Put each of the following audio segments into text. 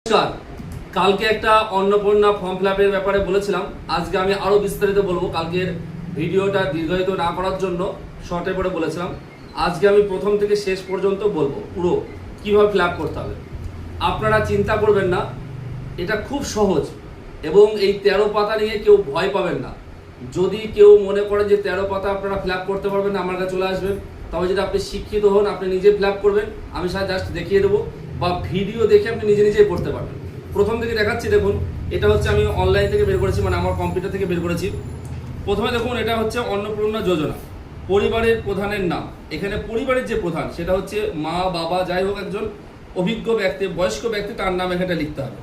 নমস্কার। কালকে একটা অন্নপূর্ণা ফর্ম ফিল ব্যাপারে বলেছিলাম, আজকে আমি আরো বিস্তারিত বলবো। কালকের ভিডিওটা দীর্ঘায়িত না করার জন্য শর্টে করে বলেছিলাম, আজকে আমি প্রথম থেকে শেষ পর্যন্ত বলবো পুরো কিভাবে ফিল করতে হবে। আপনারা চিন্তা করবেন না, এটা খুব সহজ এবং এই 13 পাতা নিয়ে কেউ ভয় পাবেন না। যদি কেউ মনে করেন যে 13 পাতা আপনারা ফিল করতে পারবেন না, আমার কাছে চলে আসবেন। তবে যদি আপনি শিক্ষিত হন, আপনি নিজে ফিল করবেন, আমি সাথে জাস্ট দেখিয়ে দেবো বা ভিডিও দেখে আপনি নিজে নিজেই করতে পারবেন। প্রথম থেকে দেখাচ্ছি, দেখুন এটা হচ্ছে আমি অনলাইন থেকে বের করেছি, মানে আমার কম্পিউটার থেকে বের করেছি। প্রথমে দেখুন, এটা হচ্ছে অন্নপূর্ণা যোজনা, পরিবারের প্রধানের নাম। এখানে পরিবারের যে প্রধান সেটা হচ্ছে মা বাবা, যাই হোক একজন অভিজ্ঞ ব্যক্তি, বয়স্ক ব্যক্তি, তার নাম এখানে লিখতে হবে।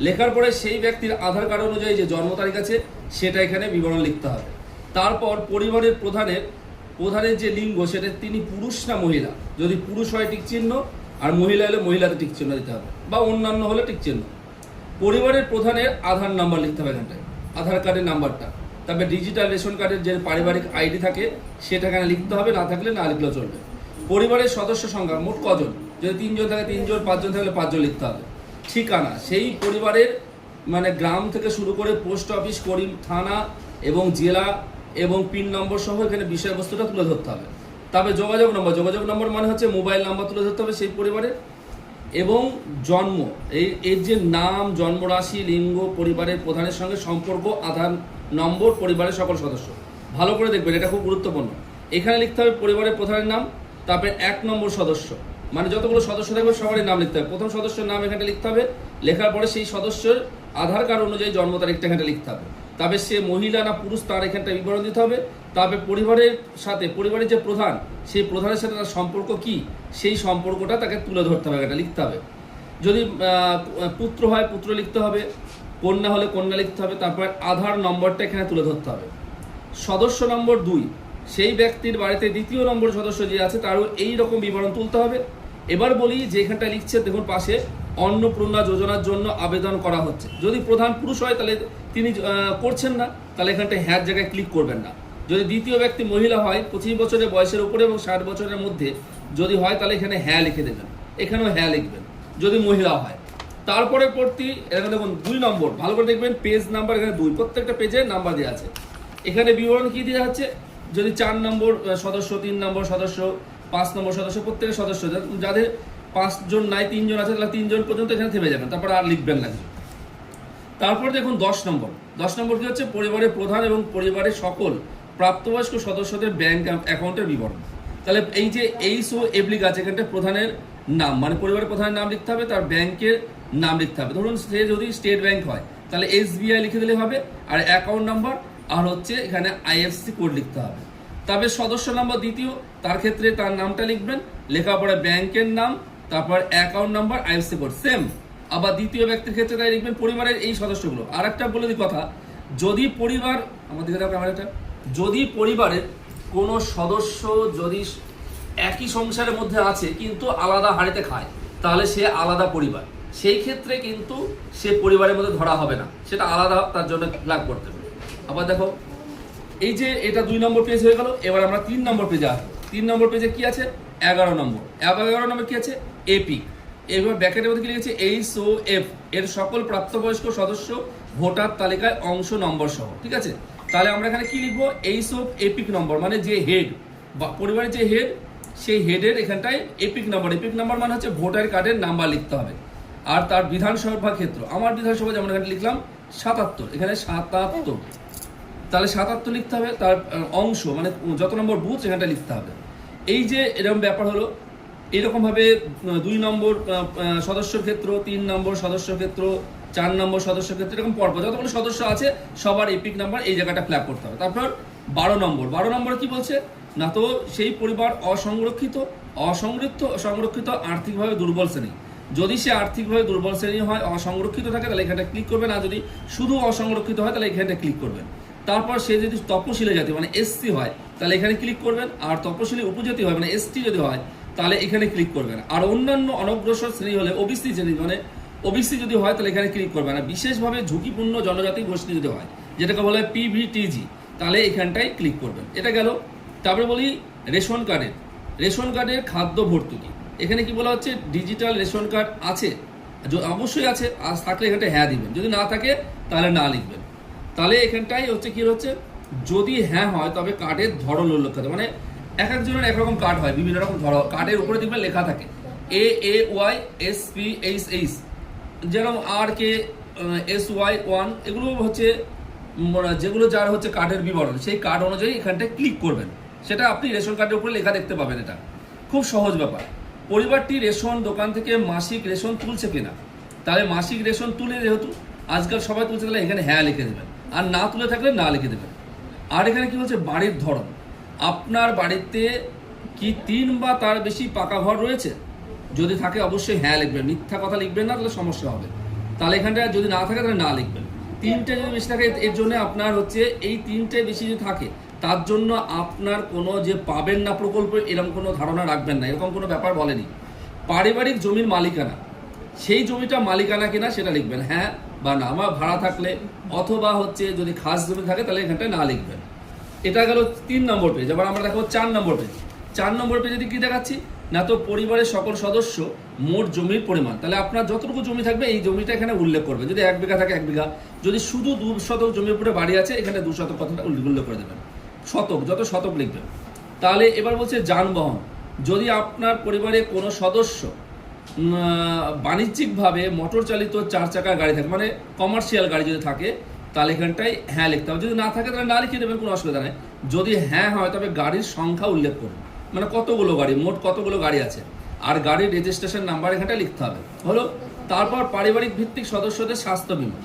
লেখার পরে সেই ব্যক্তির আধার কার্ড অনুযায়ী যে জন্ম তারিখ আছে সেটা এখানে বিবরণ লিখতে হবে। তারপর পরিবারের প্রধানের যে লিঙ্গ, সেটা তিনি পুরুষ না মহিলা। যদি পুরুষ হয় টিক চিহ্ন, আর মহিলা হলে মহিলাতে টিক চিহ্ন দিতে হবে, বা অন্যান্য হলে টিক চিহ্ন। পরিবারের প্রধানের আধার নাম্বার লিখতে হবে এখানটায়, আধার কার্ডের নাম্বারটা। তবে ডিজিটাল রেশন কার্ডের যে পারিবারিক আইডি থাকে সেটা এখানে লিখতে হবে, না থাকলে না লিখলেও চলবে। পরিবারের সদস্য সংখ্যা মোট কজন, যদি 3 জন থাকে 3 জন, 5 জন থাকলে 5 জন লিখতে হবে। ঠিকানা সেই পরিবারের, মানে গ্রাম থেকে শুরু করে পোস্ট অফিস, করিম থানা এবং জেলা এবং পিন নম্বর সহ এখানে বিষয়বস্তুটা তুলে ধরতে হবে। তবে যোগাযোগ নম্বর মানে হচ্ছে মোবাইল নাম্বার তুলে ধরতে হবে সেই পরিবারের। এবং জন্ম, এর যে নাম, জন্মরাশি, লিঙ্গ, পরিবারের প্রধানের সঙ্গে সম্পর্ক, আধার নম্বর, পরিবারের সকল সদস্য। ভালো করে দেখবেন, এটা খুব গুরুত্বপূর্ণ। এখানে লিখতে হবে পরিবারের প্রধানের নাম, তারপরে 1 নম্বর সদস্য, মানে যতগুলো সদস্য থাকবে সবারই নাম লিখতে হবে। প্রথম সদস্যের নাম এখানে লিখতে হবে, লেখার পরে সেই সদস্যের আধার কার্ড অনুযায়ী জন্ম তারিখটা এখানে লিখতে হবে। তবে সে মহিলা না পুরুষ তার এখানটা বিবরণ দিতে হবে। তবে পরিবারের যে প্রধান, সেই প্রধানের সাথে তার সম্পর্ক কি, সেই সম্পর্কটা তাকে তুলে ধরতে হবে, এটা লিখতে হবে। যদি পুত্র হয় পুত্র লিখতে হবে, কন্যা হলে কন্যা লিখতে হবে। তারপর আধার নম্বরটা এখানে তুলে ধরতে হবে। সদস্য নম্বর 2, সেই ব্যক্তির বাড়িতে 2য় নম্বর সদস্য যে আছে তারও এই রকম বিবরণ তুলতে হবে। এবার বলি যে এখানটা লিখছে, দেখুন পাশে অন্নপূর্ণা যোজনার জন্য আবেদন করা হচ্ছে। যদি প্রধান পুরুষ হয় তাহলে তিনি করছেন না, তাহলে এখানটায় হ্যাঁ জায়গায় ক্লিক করবেন না। যদি দ্বিতীয় ব্যক্তি মহিলা হয়, 25 বছরের বয়সের উপরে এবং 60 বছরের মধ্যে যদি হয়, তাহলে এখানে হ্যাঁ লিখে দেবেন, এখানেও হ্যাঁ লিখবেন যদি মহিলা হয়। তারপরে এখানে দেখুন 2 নম্বর, ভালো করে দেখবেন, পেজ নাম্বার এখানে 2, প্রত্যেকটা পেজে নাম্বার দেওয়া আছে। এখানে বিবরণ কি দেওয়া হচ্ছে, যদি 4 নম্বর সদস্য, 3 নম্বর সদস্য, 5 নম্বর সদস্য, প্রত্যেকের সদস্য যাদের 5 জন নাই 3 জন আছে, তাহলে 3 জন পর্যন্ত এখানে থেমে যাবেন, তারপর আর লিখবেন না। তারপর দেখুন 10 নম্বর কি হচ্ছে, পরিবারের প্রধান এবং পরিবারের সকল প্রাপ্তবয়স্ক সদস্যদের ব্যাংক অ্যাকাউন্টের বিবরণ। তাহলে এই যে এইচও এপ্লিক আছে, এখানটা প্রধানের নাম, মানে পরিবারের প্রধানের নাম লিখতে হবে, তার ব্যাংকের নাম লিখতে হবে। ধরুন সে যদি স্টেট ব্যাংক হয় তাহলে SBI লিখে দিলে হবে, আর অ্যাকাউন্ট নাম্বার আর হচ্ছে এখানে IFSC কোড লিখতে হবে। তবে সদস্য নাম্বার 2, তার ক্ষেত্রে তার নামটা লিখবেন, লেখার পরে ব্যাংকের নাম, তারপর account number, IFSC code same. আবার দ্বিতীয় ব্যক্তির ক্ষেত্রে তাই লিখবেন পরিবারের এই সদস্যগুলো। আর একটা বলে দিই কথা, যদি পরিবার, আমাদের যদি পরিবারের কোনো সদস্য যদি একই সংসারের মধ্যে আছে কিন্তু আলাদা হাঁড়িতে খায়, তাহলে সে আলাদা পরিবার, সেই ক্ষেত্রে কিন্তু সে পরিবারের মধ্যে ধরা হবে না, সেটা আলাদা, তার জন্য ফ্ল্যাগ করতে হবে। আবার দেখো, এই যে এটা 2 নম্বর পেজ হয়ে গেল। এবার আমরা 3 নম্বর পেজে আসবো। 3 নম্বর পেজে কি আছে, 11 নম্বর কি আছে, এপিক। এবার ব্যাকেটের মধ্যে কি লিখেছে, HOF এর সকল প্রাপ্তবয়স্ক সদস্য ভোটার তালিকায় অংশ নম্বর সহ। ঠিক আছে, তাহলে আমরা এখানে কি লিখবো, HOF এপিক নম্বর, মানে যে হেড বা পরিবারের যে হেড, সেই হেডের এখানটায় এপিক নাম্বার মানে হচ্ছে ভোটার কার্ডের নাম্বার লিখতে হবে। আর তার বিধানসভা ক্ষেত্র, আমার বিধানসভা যেমন এখানে লিখলাম 77, এখানে 77, তাহলে 77 লিখতে হবে। তার অংশ মানে যত নম্বর বুথ এখানটা লিখতে হবে। এই যে এরকম ব্যাপার হলো, এরকমভাবে 2 নম্বর সদস্যর ক্ষেত্র, 3 নম্বর সদস্য ক্ষেত্র, 4 নম্বর সদস্য ক্ষেত্র, এরকম পরপর যতগুলো সদস্য আছে সবার এপিক নাম্বার এই জায়গাটা ফ্ল্যাগ করতে হবে। তারপর 12 নম্বর কি বলছে না, তো সেই পরিবার সংরক্ষিত আর্থিকভাবে দুর্বল শ্রেণী। যদি সে আর্থিকভাবে দুর্বল শ্রেণী হয়, অসংরক্ষিত থাকে, তাহলে এখানটা ক্লিক করবেন। আর যদি শুধু অসংরক্ষিত হয় তাহলে এখানটা ক্লিক করবেন। তারপর সে যদি তপশিলি জাতি মানে SC হয় তাহলে এখানে ক্লিক করবেন। আর তপশিলি উপজাতি হয় মানে ST যদি হয় তাহলে এখানে ক্লিক করবেন। আর অন্যান্য অনগ্রসর শ্রেণী হলে OBC শ্রেণী মানে OBC যদি হয় তাহলে এখানে ক্লিক করবেন। আর বিশেষভাবে ঝুঁকিপূর্ণ জনজাতি গোষ্ঠী যদি হয়, যেটাকে বলা হয় PVTG, তাহলে এখানটায় ক্লিক করবেন। এটা গেল। তারপরে বলি রেশন কার্ডের খাদ্য ভর্তুকি। এখানে কি বলা হচ্ছে, ডিজিটাল রেশন কার্ড আছে অবশ্যই আছে, আজ থাকলে এখানটায় হ্যাঁ দিবেন, যদি না থাকে তাহলে না লিখবেন। তাহলে এখানটাই হচ্ছে কি হচ্ছে, যদি হ্যাঁ হয় তবে কার্ডের ধরন উল্লেখ করতে, মানে এক একজনের একরকম কার্ড হয়, বিভিন্ন রকম ধরন কার্ডের উপরে দেখবেন লেখা থাকে AAYSPHH, যেরকম RKSY1, এগুলো হচ্ছে যেগুলো যার হচ্ছে কার্ডের বিবরণ, সেই কার্ড অনুযায়ী এখানটায় ক্লিক করবেন। সেটা আপনি রেশন কার্ডের উপরে লেখা দেখতে পাবেন। এটা খুব সহজ ব্যাপার। পরিবারটি রেশন দোকান থেকে মাসিক রেশন তুলছে কিনা, তাহলে মাসিক রেশন তুলে, যেহেতু আজকাল সবাই তুলছে, তাহলে এখানে হ্যাঁ লিখে দেবেন, আর না তুলে থাকলে না লিখে দেবেন। আর এখানে কি বলছে, বাড়ির ধরন, আপনার বাড়িতে কি 3 বা তার বেশি পাকা ঘর রয়েছে, যদি থাকে অবশ্যই হ্যাঁ লিখবেন, মিথ্যা কথা লিখবেন না, তাহলে সমস্যা হবে। তাহলে এখানটা যদি না থাকে তাহলে না লিখবেন। 3টে যদি বেশি থাকে, এর জন্য আপনার হচ্ছে এই 3টে বেশি যদি থাকে, তার জন্য আপনার কোনো যে পাবেন না প্রকল্প, এরকম কোনো ধারণা রাখবেন না, এরকম কোনো ব্যাপার বলেনি। পারিবারিক জমির মালিকানা, সেই জমিটা মালিকানা কিনা সেটা লিখবেন হ্যাঁ বা না। আমার ভাড়া থাকলে অথবা হচ্ছে যদি খাস জমি থাকে তাহলে এখানটায় না লিখবেন। এটা গেল 3 নম্বর পেজ। এবার আমরা দেখাবো 4 নম্বর পেজ। 4 নম্বর পেজে কি দেখাচ্ছি না, তো পরিবারের সকল সদস্য মোট জমির পরিমাণ, তাহলে আপনার যতটুকু জমি থাকবে এই জমিটা এখানে উল্লেখ করবে। যদি 1 বিঘা থাকে 1 বিঘা, যদি শুধু 2 শতক জমির উপরে বাড়ি আছে, এখানে 2 শতক কথাটা উল্লেখ করে দেবেন। শতক, যত শতক লিখবেন। তাহলে এবার বলছে যানবাহন, যদি আপনার পরিবারে কোনো সদস্য বাণিজ্যিকভাবে মোটর চালিত 4 চাকার গাড়ি থাকে, মানে কমার্শিয়াল গাড়ি যদি থাকে, তাহলে এখানটায় হ্যাঁ লিখতে হবে। যদি না থাকে তাহলে না লিখে দেবেন, কোনো অসুবিধা নেই। যদি হ্যাঁ হয় তবে গাড়ির সংখ্যা উল্লেখ করুন, মানে কতগুলো গাড়ি, মোট কতগুলো গাড়ি আছে, আর গাড়ির রেজিস্ট্রেশন নাম্বার এখানটায় লিখতে হবে। হলো। তারপর পারিবারিক ভিত্তিক সদস্যদের স্বাস্থ্য বিমা,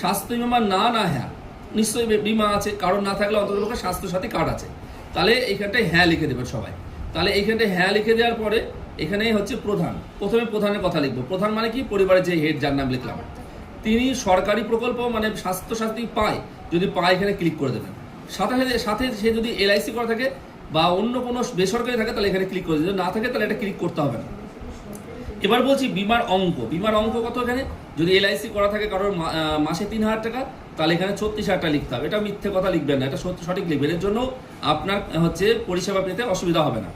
স্বাস্থ্য বিমা না না হ্যাঁ, নিশ্চয়ই বিমা আছে, কারণ না থাকলে অন্তত স্বাস্থ্যসাথী কার্ড আছে, তাহলে এইখানটায় হ্যাঁ লিখে দেবেন সবাই। তাহলে এইখানটায় হ্যাঁ লিখে দেওয়ার পরে এখানেই হচ্ছে প্রধান, প্রথমে প্রধানের কথা লিখবো। প্রধান মানে কি, পরিবারের যে হেড, যার নাম লিখলাম, তিনি সরকারি প্রকল্প মানে স্বাস্থ্যসাথী পায়, যদি পায় এখানে ক্লিক করে দেবেন। সাথে সাথে সে যদি LIC করা থাকে বা অন্য কোনো বেসরকারি থাকে তাহলে এখানে ক্লিক করে দেবেন, না থাকে তাহলে এটা ক্লিক করতে হবে না। এবার বলছি বিমার অঙ্ক। বিমার অঙ্ক কত এখানে, যদি LIC করা থাকে কারোর মাসে 3,000 টাকা, তাহলে এখানে 36,000 টাকা লিখতে হবে। এটা মিথ্যে কথা লিখবেন না, এটা সঠিক লিখবেন, এর জন্য আপনার হচ্ছে পরিষেবা পেতে অসুবিধা হবে না।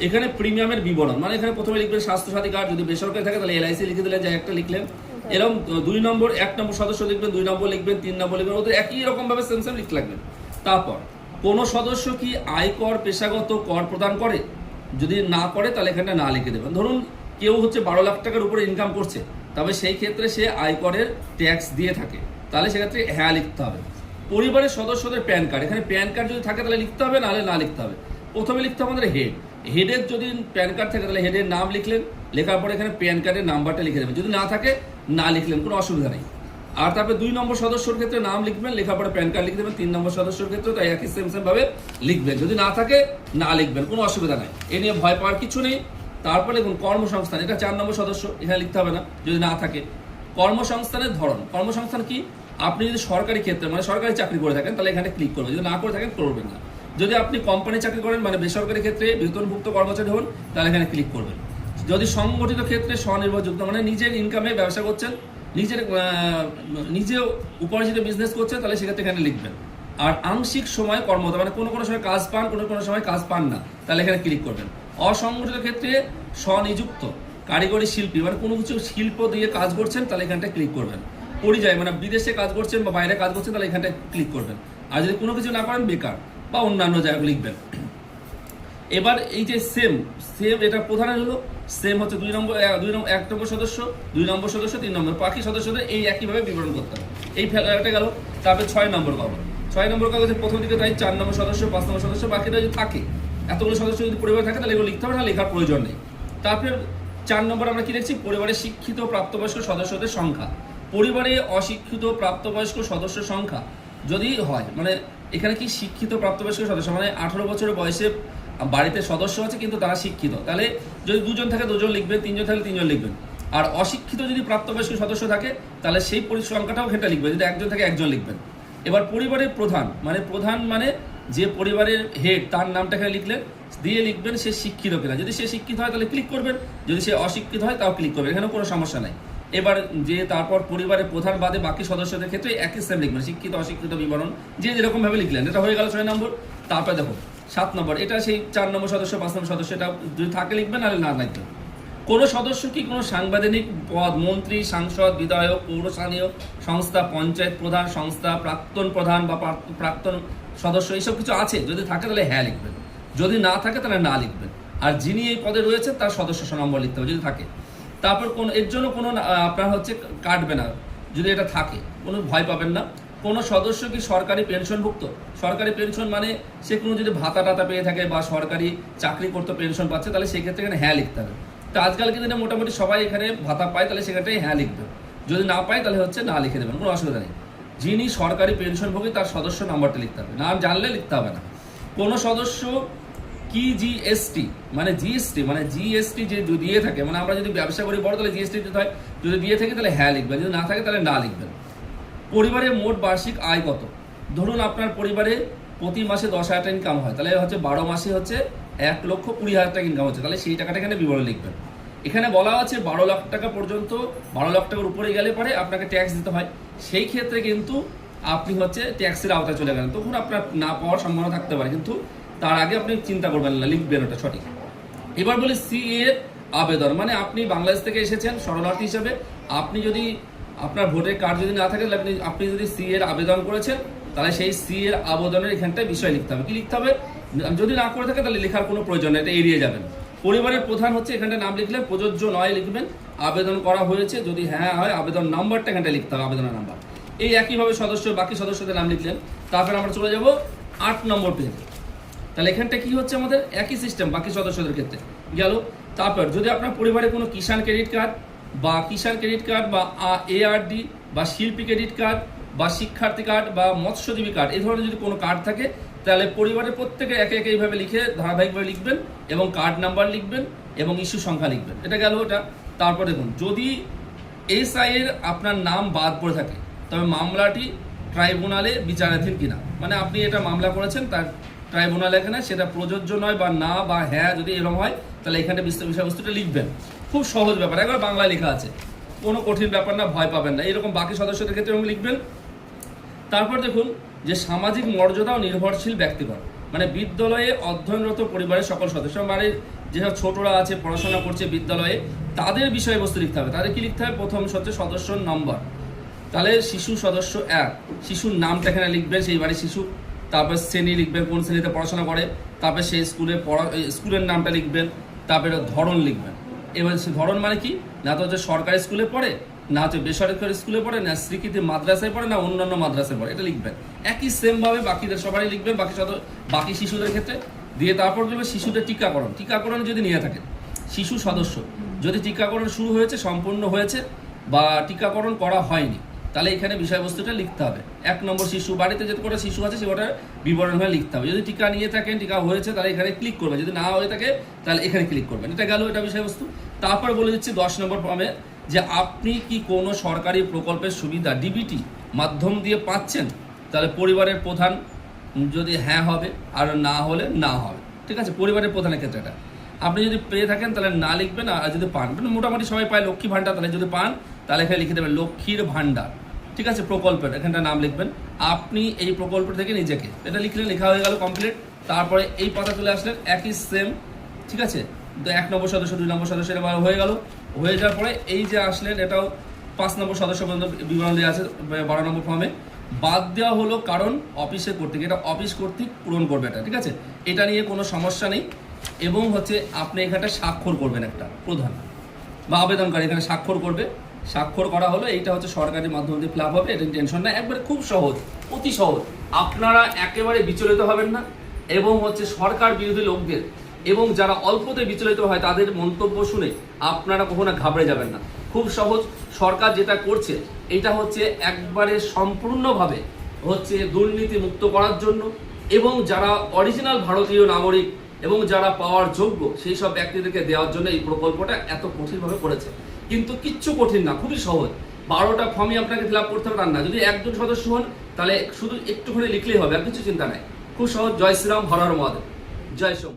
এখানে প্রিমিয়ামের বিবরণ, মানে এখানে প্রথমে লিখবেন স্বাস্থ্যসাথী কার্ড, যদি বেসরকারি থাকে তাহলে LIC লিখে দিলেন, যা একটা লিখলেন। এরকম 2 নম্বর, 1 নম্বর সদস্য লিখবেন, 2 নম্বর লিখবেন, 3 নম্বর লিখবেন, ওদের একই রকম ভাবে সেম লিখতে লাগবেন। তারপর কোন সদস্য কি আয়কর পেশাগত কর প্রদান করে, যদি না করে তাহলে এখানে না লিখে দেবেন। ধরুন কেউ হচ্ছে 12 লাখ টাকার উপরে ইনকাম করছে, তবে সেই ক্ষেত্রে সে আয়করের ট্যাক্স দিয়ে থাকে, তাহলে সেক্ষেত্রে হ্যাঁ লিখতে হবে। পরিবারের সদস্যদের প্যান কার্ড, এখানে প্যান কার্ড যদি থাকে তাহলে লিখতে হবে, নাহলে না লিখতে হবে। প্রথমে লিখতে হবে আমাদের হেড, হেডের যদি প্যান কার্ড থাকে তাহলে হেডের নাম লিখলেন, লেখার পরে এখানে প্যান কার্ডের নাম্বারটা লিখে দেবেন, যদি না থাকে না লিখলেন, কোনো অসুবিধা নেই। আর তারপরে 2 নম্বর সদস্যর ক্ষেত্রে নাম লিখবেন, লেখার পরে প্যান কার্ড লিখে দেবেন। 3 নম্বর সদস্যর ক্ষেত্রে তাই একই সেম ভাবে লিখবেন, যদি না থাকে না লিখবেন, কোনো অসুবিধা নাই, এ নিয়ে ভয় পাওয়ার কিছু নেই। তারপরে দেখুন কর্মসংস্থান, এটা 4 নম্বর সদস্য, এখানে লিখতে হবে না যদি না থাকে। কর্মসংস্থানের ধরন, কর্মসংস্থান কি, আপনি যদি সরকারি ক্ষেত্রে মানে সরকারি চাকরি করে থাকেন তাহলে এখানে ক্লিক করবেন, যদি না করে থাকেন করবেন না। যদি আপনি কোম্পানি চাকরি করেন মানে বেসরকারি ক্ষেত্রে বেতনভুক্ত কর্মচারী হন, তাহলে এখানে ক্লিক করবেন। যদি সংগঠিত ক্ষেত্রে স্বনির্ভরযোগ্য মানে নিজের ইনকামে ব্যবসা করছেন, নিজে উপার্জিত বিজনেস করছেন, তাহলে সেক্ষেত্রে এখানে লিখবেন। আর আংশিক সময় কর্মরত মানে কোনো সময় কাজ পান, কোনো সময় কাজ পান না, তাহলে এখানে ক্লিক করবেন। অসংগঠিত ক্ষেত্রে স্বনিযুক্ত কারিগরি শিল্পী মানে কোনো কিছু শিল্প দিয়ে কাজ করছেন, তাহলে এখানটা ক্লিক করবেন। পরিযায়ী মানে বিদেশে কাজ করছেন বা বাইরে কাজ করছেন, তাহলে এখানটা ক্লিক করবেন। আর যদি কোনো কিছু না করেন বেকার বা অন্যান্য জায়গায় লিখবেন। এবার এই যে সেম এটা প্রধানের হলো, সেম হচ্ছে 1 নম্বর সদস্য, 2 নম্বর সদস্য, 3 নম্বর, বাকি সদস্যদের এই একইভাবে বিবরণ করতে হবে। এই ফেলাটা গেল। তারপরে 6 নম্বর কাগজ, 6 নম্বর কাগজে প্রথম দিকে তাই 4 নম্বর সদস্য, 5 নম্বর সদস্য, বাকিটা যদি থাকে, এতগুলো সদস্য যদি পরিবার থাকে তাহলে এগুলো লিখতে হবে না, লেখার প্রয়োজন নেই। তারপরে 4 নম্বর আমরা কি দেখছি, পরিবারের শিক্ষিত প্রাপ্তবয়স্ক সদস্যদের সংখ্যা। পরিবারে অশিক্ষিত প্রাপ্তবয়স্ক সদস্য সংখ্যা যদি হয়, মানে এখানে কি শিক্ষিত প্রাপ্তবয়স্ক সদস্য মানে 18 বছরের বয়সে বাড়িতে সদস্য আছে কিন্তু তারা শিক্ষিত, তাহলে যদি 2 জন থাকে 2 জন লিখবেন, 3 জন থাকলে 3 জন লিখবেন। আর অশিক্ষিত যদি প্রাপ্তবয়স্ক সদস্য থাকে তাহলে সেই সংখ্যাটাও সেটা লিখবেন, যদি 1 জন থাকে 1 জন লিখবেন। এবার পরিবারের প্রধান মানে যে পরিবারের হেড তার নামটা এখানে লিখলেন, দিয়ে লিখবেন সে শিক্ষিত কিনা, যদি সে শিক্ষিত হয় তাহলে ক্লিক করবেন, যদি সে অশিক্ষিত হয় তাও ক্লিক করবেন, এখানে কোনো সমস্যা নাই। এবার যে তারপর পরিবারের প্রধান বাদে বাকি সদস্যদের ক্ষেত্রে একই সেম লিখবেন, শিক্ষিত অশিক্ষিত বিবরণ যে যেরকম ভাবে লিখলেন। এটা হয়ে গেল 6 নম্বর। তারপরে দেখো 7 নম্বর, এটা সেই 4 নম্বর সদস্য, 5 নম্বর সদস্য, এটা যদি থাকে লিখবেন, নাহলে না লিখবেন। কোনো সদস্য কি কোনো সাংবিধানিক পদ, মন্ত্রী, সাংসদ, বিধায়ক, পৌরস্থানীয় সংস্থা, পঞ্চায়েত প্রধান সংস্থা, প্রাক্তন প্রধান বা প্রাক্তন সদস্য এইসব কিছু আছে? যদি থাকে তাহলে হ্যাঁ লিখবেন, যদি না থাকে তাহলে না লিখবেন। আর যিনি এই পদে রয়েছেন তার সদস্য নম্বর লিখতে হবে যদি থাকে। তারপর এর জন্য কোনো আপনার হচ্ছে কাটবে না যদি এটা থাকে, কোনো ভয় পাবেন না। কোনো সদস্য কি সরকারি পেনশনভুক্ত? সরকারি পেনশন মানে সে কোনো যদি ভাতা টাতা পেয়ে থাকে বা সরকারি চাকরি করতে পেনশন পাচ্ছে, তাহলে সেক্ষেত্রে এখানে হ্যাঁ লিখতে হবে। তো আজকালকে দিনে মোটামুটি সবাই এখানে ভাতা পায়, তাহলে সেক্ষেত্রে হ্যাঁ লিখবে। যদি না পায় তাহলে হচ্ছে না লিখে দেবেন, কোনো অসুবিধা নেই। যিনি সরকারি পেনশনভোগী তার সদস্য নাম্বারটা লিখতে হবে, না জানলে লিখতে হবে না। কোনো সদস্য কি জিএসটি মানে জিএসটি যে দিয়ে থাকে, মানে আমরা যদি ব্যবসা করি বড় তাহলে জিএসটি দিতে হয়, যদি দিয়ে থাকে তাহলে হ্যাঁ লিখবেন, যদি না থাকে তাহলে না লিখবেন। পরিবারের মোট বার্ষিক আয় কত? ধরুন আপনার পরিবারে প্রতি মাসে 10,000 টাকা ইনকাম হয়, তাহলে হচ্ছে 12 মাসে হচ্ছে 1,20,000 টাকা ইনকাম হচ্ছে, তাহলে সেই টাকাটা এখানে বিবরণ লিখবেন। এখানে বলা আছে 12 লাখ টাকা পর্যন্ত, 12 লাখ টাকার উপরে গেলে পরে আপনাকে ট্যাক্স দিতে হয়। সেই ক্ষেত্রে কিন্তু আপনি হচ্ছে ট্যাক্সের আওতায় চলে গেলেন, তখন আপনার না পাওয়ার সম্ভাবনা থাকতে পারে, কিন্তু তার আগে আপনি চিন্তা করবেন না, লিখবেন ওটা সঠিক। এবার বলি সি এর আবেদন, মানে আপনি বাংলাদেশ থেকে এসেছেন শরণার্থী হিসেবে, আপনি যদি আপনার ভোটের কার্ড যদি না থাকে তাহলে আপনি যদি সি এর আবেদন করেছেন, তাহলে সেই সি এর আবেদনের এখানটায় বিষয় লিখতে হবে। কি লিখতে হবে? যদি না করে থাকে তাহলে লেখার কোনো প্রয়োজন নেই, এটা এড়িয়ে যাবেন। পরিবারের প্রধান হচ্ছে এখানটায় নাম লিখলেন, প্রযোজ্য নয় লিখবেন, আবেদন করা হয়েছে যদি হ্যাঁ হয় আবেদন নাম্বারটা এখানটায় লিখতে হবে, আবেদনের নাম্বার। এই একইভাবে বাকি সদস্যদের নাম লিখলেন। তারপর আমরা চলে যাব 8 নম্বর পেজে। তাহলে এখানটা কি হচ্ছে আমাদের একই সিস্টেম বাকি সদস্যদের ক্ষেত্রে গেল। তারপর যদি আপনার পরিবারে কোনো কিষাণ ক্রেডিট কার্ড বা ARD বা শিল্পী ক্রেডিট কার্ড বা শিক্ষার্থী কার্ড বা মৎস্যজীবী কার্ড, এই ধরনের যদি কোনো কার্ড থাকে, তাহলে পরিবারের প্রত্যেকে একে একে এইভাবে লিখে ধারাবাহিকভাবে লিখবেন এবং কার্ড নাম্বার লিখবেন এবং ইস্যু সংখ্যা লিখবেন। এটা গেল ওটা। তারপর দেখুন, যদি SI এর আপনার নাম বাদ পড়ে থাকে, তবে মামলাটি ট্রাইব্যুনালে বিচারাধীন কিনা, মানে আপনি এটা মামলা করেছেন, তার ট্রাইব্যুনাল এখানে সেটা প্রযোজ্য নয় বা না বা হ্যাঁ যদি এরকম হয়, তাহলে এখানে বিষয়বস্তুটা লিখবেন। খুব সহজ ব্যাপার, একবার বাংলায় লেখা আছে, কোনো কঠিন ব্যাপার না, ভয় পাবেন না। এরকম বাকি সদস্যদের ক্ষেত্রে এরকম লিখবেন। তারপর দেখুন যে সামাজিক মর্যাদা ও নির্ভরশীল ব্যক্তিগণ, মানে বিদ্যালয়ে অধ্যয়নরত পরিবারের সকল সদস্য, মানে যেসব ছোটরা আছে পড়াশোনা করছে বিদ্যালয়ে, তাদের বিষয়বস্তু লিখতে হবে। তাদের কি লিখতে হবে? প্রথম হচ্ছে সদস্য নম্বর, তাহলে শিশু সদস্য 1, শিশুর নামটা এখানে লিখবেন, সেই বাড়ির শিশু। তারপর শ্রেণী লিখবেন, কোন শ্রেণীতে পড়াশোনা করে, তারপর সেই স্কুলের নামটা লিখবেন, তারপরে ধরন লিখবেন। এবার সে ধরন মানে কি, না তো হচ্ছে সরকারি স্কুলে পড়ে, না হচ্ছে বেসরকারি স্কুলে পড়ে, না স্বীকৃতি মাদ্রাসায় পড়ে, না অন্যান্য মাদ্রাসায় পড়ে, এটা লিখবেন। একই সেমভাবে বাকিদের সবারই লিখবেন, বাকি শিশুদের ক্ষেত্রে দিয়ে। তারপর বলবে শিশুদের টিকাকরণ যদি নিয়ে থাকেন, শিশু সদস্য যদি টিকাকরণ শুরু হয়েছে, সম্পূর্ণ হয়েছে বা টিকাকরণ করা হয়নি, তাহলে এখানে বিষয়বস্তুটা লিখতে হবে। 1 নম্বর শিশু, বাড়িতে যে কটা শিশু আছে সেটার বিবরণ হয়ে লিখতে হবে। যদি টিকা নিয়ে থাকেন, টিকা হয়েছে, তাহলে এখানে ক্লিক করবেন, যদি না হয়ে থাকে তাহলে এখানে ক্লিক করবেন। এটা গেল, এটা বিষয়বস্তু। তারপর বলে দিচ্ছি 10 নম্বর ফর্মে যে আপনি কি কোনো সরকারি প্রকল্পের সুবিধা ডিবিটি মাধ্যম দিয়ে পাচ্ছেন, তাহলে পরিবারের প্রধান যদি হ্যাঁ হবে, আর না হলে না হবে। ঠিক আছে, পরিবারের প্রধানের ক্ষেত্রে এটা আপনি যদি পেয়ে থাকেন তাহলে না লিখবেন, আর যদি পান, মোটামুটি সবাই পায় লক্ষ্মী ভাণ্ডার, তাহলে যদি পান তাহলে এখানে লিখে দেবেন লক্ষ্মীর ভাণ্ডার। ঠিক আছে, প্রকল্পের এখানটা নাম লিখবেন, আপনি এই প্রকল্প থেকে নিজেকে, এটা লিখলেন, লেখা হয়ে গেল কমপ্লিট। তারপরে এই পাতা চলে আসলেন, একই সেম। ঠিক আছে, 1 নম্বর সদস্য, 2 নম্বর সদস্য, এটা হয়ে গেল। হয়ে যাওয়ার পরে এই যে আসলেন, এটাও 5 নম্বর সদস্য পর্যন্ত বিবরণ দেওয়া আছে 12 নম্বর ফর্মে। বাদ দেওয়া হলো কারণ অফিসের কর্তৃক, এটা অফিস কর্তৃক পূরণ করবে এটা। ঠিক আছে, এটা নিয়ে কোনো সমস্যা নেই। এবং হচ্ছে আপনি এখানটা স্বাক্ষর করবেন, একটা প্রধান বা আবেদনকারী এখানে স্বাক্ষর করবে। স্বাক্ষর করা হলো, এইটা হচ্ছে সরকারি মাধ্যম দিয়ে ফিল আপ হবে, এটা টেনশন না, একবারে খুব সহজ, অতি সহজ। আপনারা একেবারে বিচলিত হবেন না, এবং হচ্ছে সরকার বিরোধী লোকদের এবং যারা অল্পতে বিচলিত হয় তাদের মন্তব্য শুনে আপনারা কখনো ঘাবড়ে যাবেন না। খুব সহজ, সরকার যেটা করছে এটা হচ্ছে একবারে সম্পূর্ণভাবে হচ্ছে দুর্নীতি মুক্ত করার জন্য, এবং যারা অরিজিনাল ভারতীয় নাগরিক এবং যারা পাওয়ার যোগ্য সেই সব ব্যক্তিদেরকে দেওয়ার জন্য এই প্রকল্পটা এত কঠিনভাবে করেছে। কিন্তু কিচ্ছু কঠিন না, খুবই সহজ। 12টা ফর্মই আপনাকে ফিল আপ করতে হবে, তার না। যদি একজন সদস্য হন তাহলে শুধু একটুখানি লিখলেই হবে, আর কিছু চিন্তা নাই, খুব সহজ। জয় শ্রীরাম, হর হর মহাদেব, জয় সোম।